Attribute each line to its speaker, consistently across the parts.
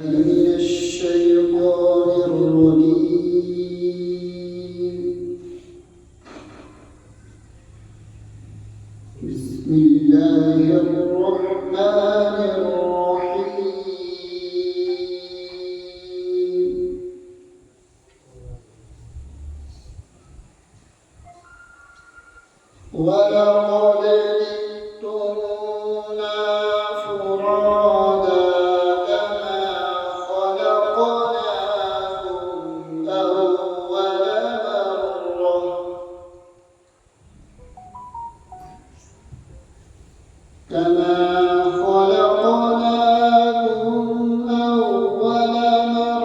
Speaker 1: من الشيطان الرجيم. بسم الله الرحمن الرحيم. ولقد جئتمونا فرادا كما خلقناكم أول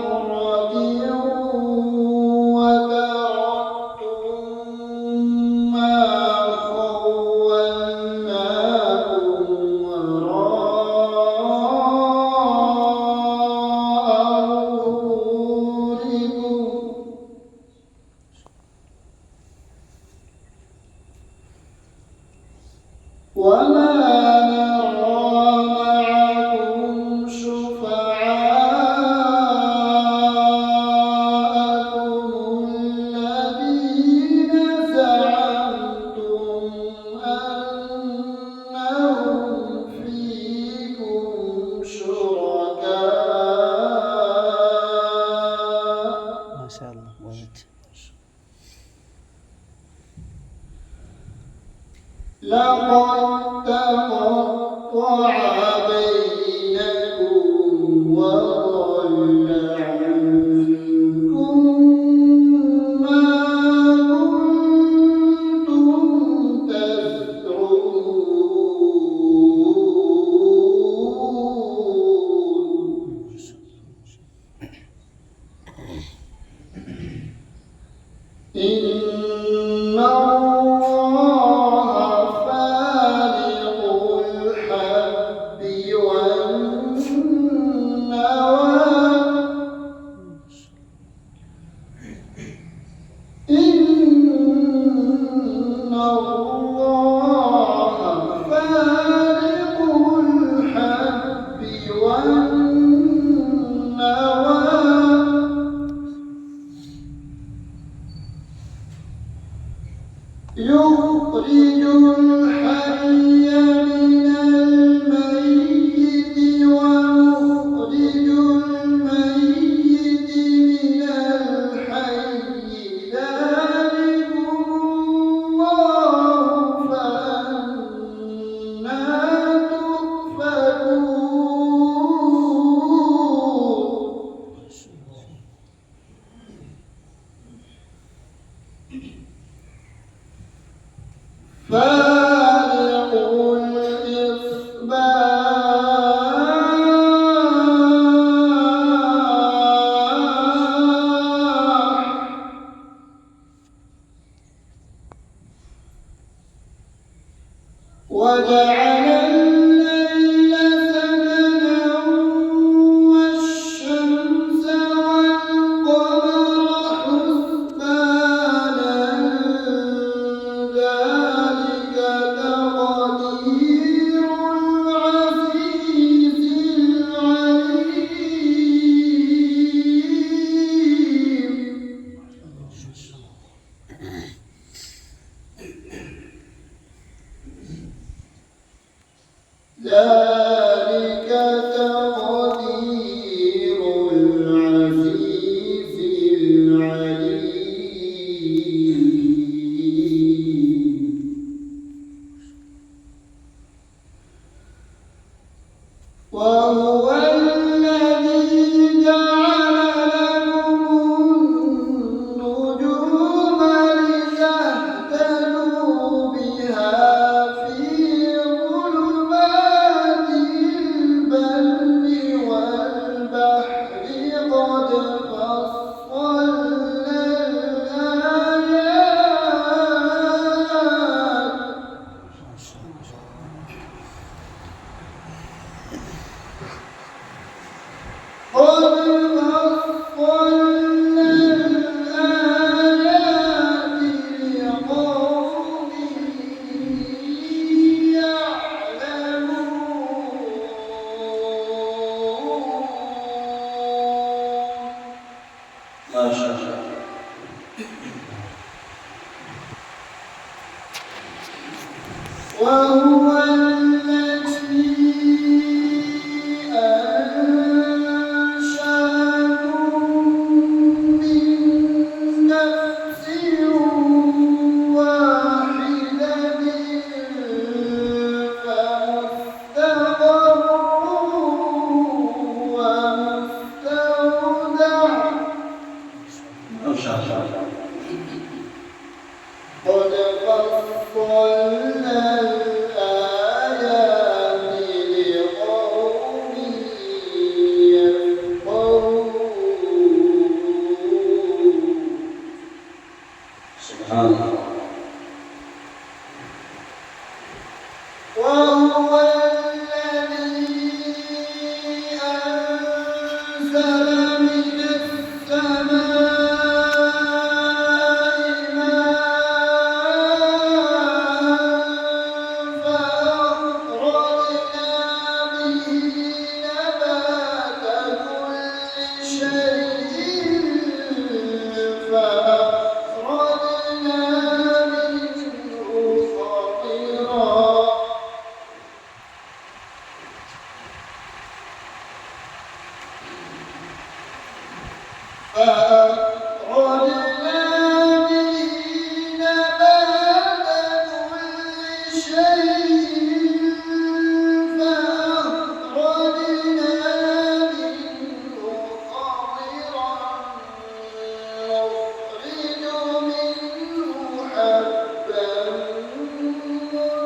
Speaker 1: مرة وتركتم ما خولناكم وراء ظهوركم وما نرى معكم شفعاءكم الذين زعمتم أنهم فيكم شركاء.
Speaker 2: ما شاء الله.
Speaker 1: لقد تقطع بينكم وضل عنكم ما كنتم تزعمون. إن الله فالق الحب والنوى. إن الله فالق الحب والنوى.
Speaker 2: ما شاء الله.
Speaker 1: وهو الذي أنشأكم من نفس واحدة فمستقر ومستودع
Speaker 2: ما شاء الله.
Speaker 1: قد فصلنا الآيات لقوم يفقهون.
Speaker 2: سبحان الله.
Speaker 1: وهو الذي أنزل من السماء ماء فأخرجنا به نبات كل شيء فأخرجنا منه خضرا فأخرجنا به نبات كل شيء فأخرجنا منه خضرا نخرج منه حبا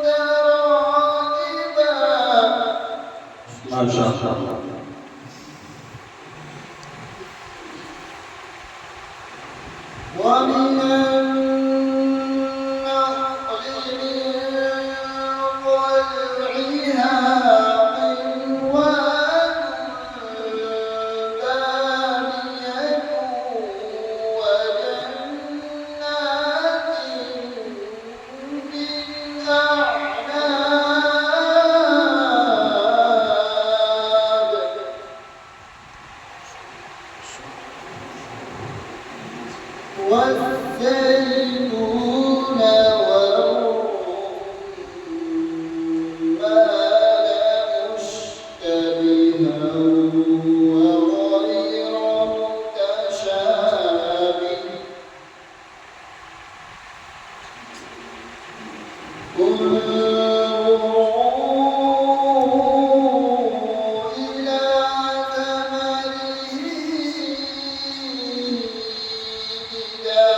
Speaker 1: متراكبا.
Speaker 2: ما شاء الله.
Speaker 1: ومن النخل من طلعها قنوان دانية وجنات من أعناب والزيتون والرمان مشتبها وغير متشابه انظروا إلى ثمره إذا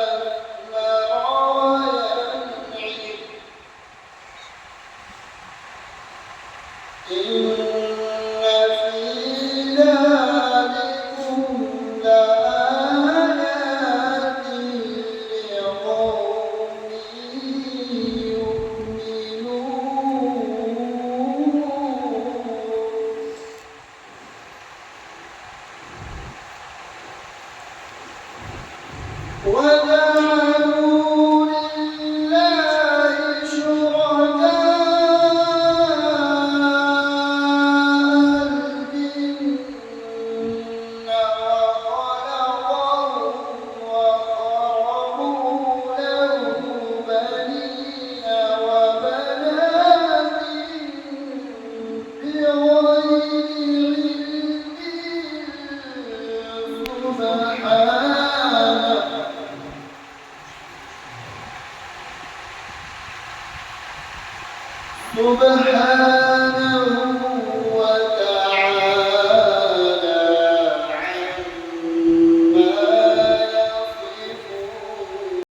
Speaker 1: أثمر وينعم إن في ذلكم لآيات لقوم يؤمنون. وجعلوا لله شركاء الجن وخلقهم وخرقوا له بنين وبنات بغير علم سبحانه